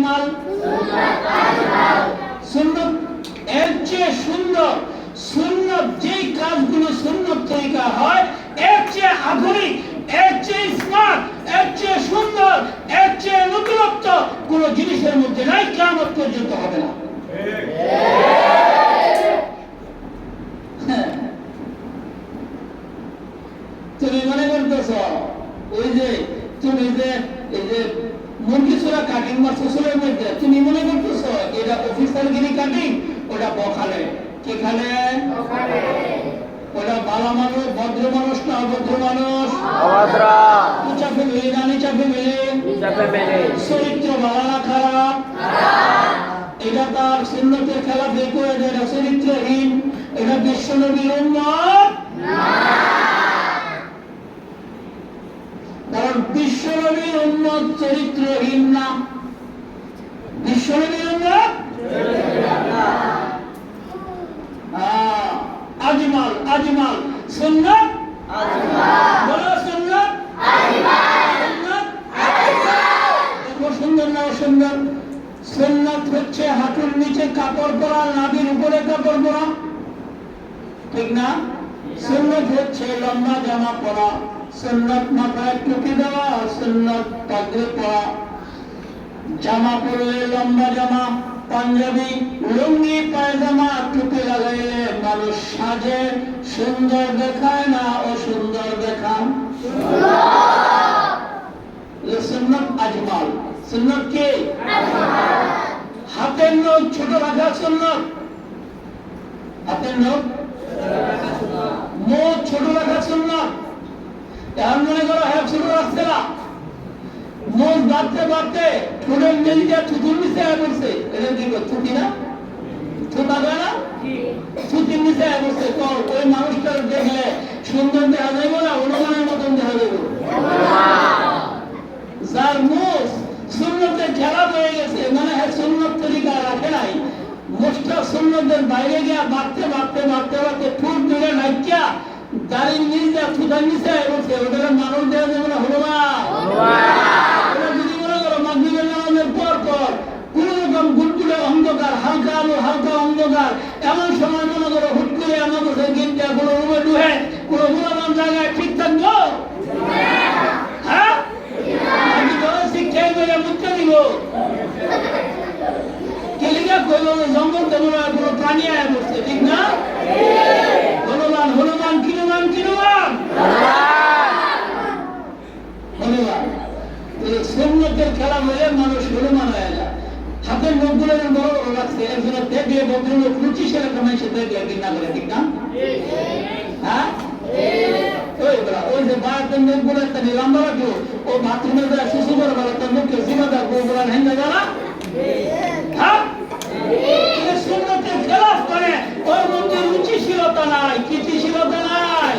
আজমাল, সুন্নত এর চেয়ে সুন্দর, সুন্নত যেই কাজগুলো সুন্নত তরিকা হয় এর চেয়ে আধুনিক, এর চেয়ে স্মার্ট, এর চেয়ে সুন্দর, এর চেয়ে নতুনত্ব কোন জিনিসের মধ্যে নাই, কিয়ামত পর্যন্ত হবে না। তুমি মনে করতেছ ওই যে তুমি যে এই যে মুরগি ছোড়া কাটিং বা শ্বশুরের মধ্যে তুমি মনে করতেছ এটা অফিসারগিরি কাটিং, ওটা বখালে কি খালে, ওটা ভালো মানুষ, ভদ্র মানুষ না অভদ্র মানুষ, উঁচা ফ্যামিলি না নিচা ফ্যামিলি, চরিত্র ভালো না খারাপ, এটা তার সুন্নতের খেলাফি করে দেয়, এটা চরিত্রহীন, এটা বিশ্বনবীর উম্মত কারণ বিশ্বনবীর উম্মত চরিত্রহীন না, বিশ্বনবীর উম্মত আজমাল, আজমাল সুন্নাত বলো, সুন্নাত দেখো সুন্দর না সুন্দর। সুন্নাত হচ্ছে হাঁটুর নিচে কাপড় পরা, নাভির উপরে কাপড় পরা, ঠিক না? সুন্নাত হচ্ছে লম্বা জামা পরা, সুন্নাত মাথায় টুপি দেওয়া, সুন্নাত পাগড়ি পরা, জামা পরলে লম্বা জামা, পাঞ্জাবি, লুঙ্গি, পায়জামা, টুপি লাগাইলে মানুষ সাজে, সুন্দর দেখায় না অসুন্দর দেখায়। সুন্নাত আজমাল, সুন্নাত কি? হাতের নখ ছোট রাখা সুন্নাত, হাতের নখ মুখ ছোট রাখা সুন্নাত। এখন মনে করো হ্যাঁ ছোট রাখছে না, মুখ বাড়তে বাড়তে ঠোঁটের মেলিটা থুতুর নিচে পড়ছে, এটা কি থুতি না, থুতা দেয় না, থুতির নিচে পড়ছে, তো ওই মানুষটার দেখলে সুন্দর দেখা যাবে না অনুমানের মতন দেখা যাবে? যার মুখ সুন্নতের খেলা হয়ে গেছে, মানে হ্যাঁ সুন্নত তরিকা রাখে নাই, মুখটা সুন্নতের বাইরে গিয়া বাড়তে বাড়তে বাড়তে বাড়তে ঠোঁট দূরে নাইকিয়া দাড়ির নিচে থুতার নিচে পড়ছে, ওটা মানুষ দেওয়া যাবে না, হলো না? যদি মনে করো মাগরিবের নামাজের পর পর কোন রকম গুলগুলে অন্ধকার, হালকা আলো হালকা অন্ধকার, এমন সময় মনে করো হুট করে আমাদের গিনটা কোনো রুমে ডুহে কোনো মূল্যবান জায়গায় ঠিক থাকবো? হ্যাঁ, আমি তো শিক্ষায় করে মুক্ত দিব কেলিকা কইল জঙ্গল তেমন কোনো প্রাণী আয় বসছে, ঠিক না? হনুমান, হনুমান কিনুমান, কিনুমান হনুমান। সুন্নতের খেলা হলে মানুষ হনুমান হয়ে যায়। হাতের নখগুলো বড় বড় লাগছে, একজনে দেখলে ভদ্রলোক রুচি সেরকম মানুষের দেখলে ঘৃণা করে, ঠিক না? হ্যাঁ, ওই যে বাড়াতের নখগুলো একটা লম্বা রাখলো, ও বাথরুমে যায় শুশু করে বলে তার মুখে জিমাদার বউগুলা হেন্দা যারা, হ্যাঁ সুন্নতের খেলাফ করে, ওর মধ্যে রুচিশীলতা নাই, কৃতিশীলতা নাই,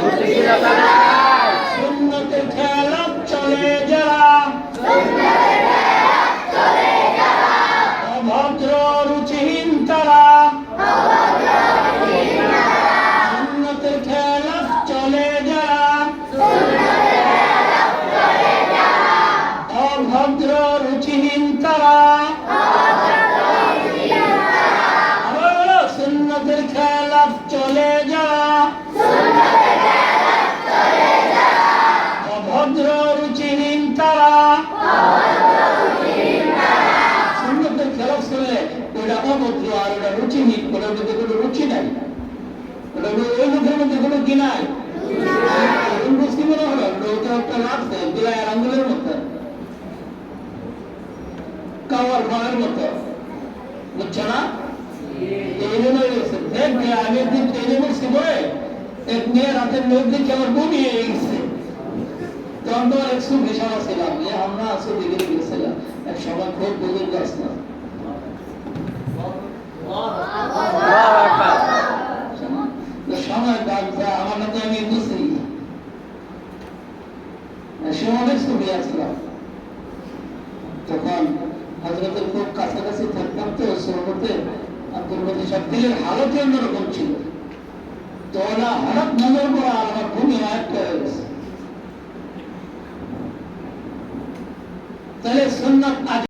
সুন্নতের খেলাফ চলে যারা, অভদ্র রুচিহীন তারা, সুন্নতের খেলাফ চলে যারা, অভদ্র রুচিহীন তারা, সুন্নতের খেলাফ চলে যারা, অভদ্র রুচিহীন তারা। সুন্নতের খেলাফ চললে ওটা অভদ্র আর ওটা রুচিহীন, ওটার মধ্যে কোনো রুচি নাই, ওটা ওই মুখের মধ্যে কোনো কি নাই, বুঝতে মনে হলো ওটা একটা লাগছে বিলায়ের আঙ্গুলের মতো, কাওয়ার ঘরের মতো, বুঝছো না? আমি একদিন ট্রেনে বসছি বলে এক মেয়ের হাতের লোক দেখে আমার বমি হয়ে গেছে, তখন তো এক সুখে সভা ছিলাম, আমরা সুখে গেছিলাম, এক সভা খুব বুজুর্গ আসলাম, সময় বাগদা আমার মধ্যে আমি বুঝি সমাবেশ ছবি আসলাম, তখন হযরতের খুব কাছাকাছি থাকতাম তো সোহবতে আব্দুল মজিদ সাহেব দিলের হালত অন্যরকম ছিল, তো ওরা হঠাৎ নজর করা আর আমার ভূমি আয়ত্ত হয়ে গেছে। তাহলে সুন্নাত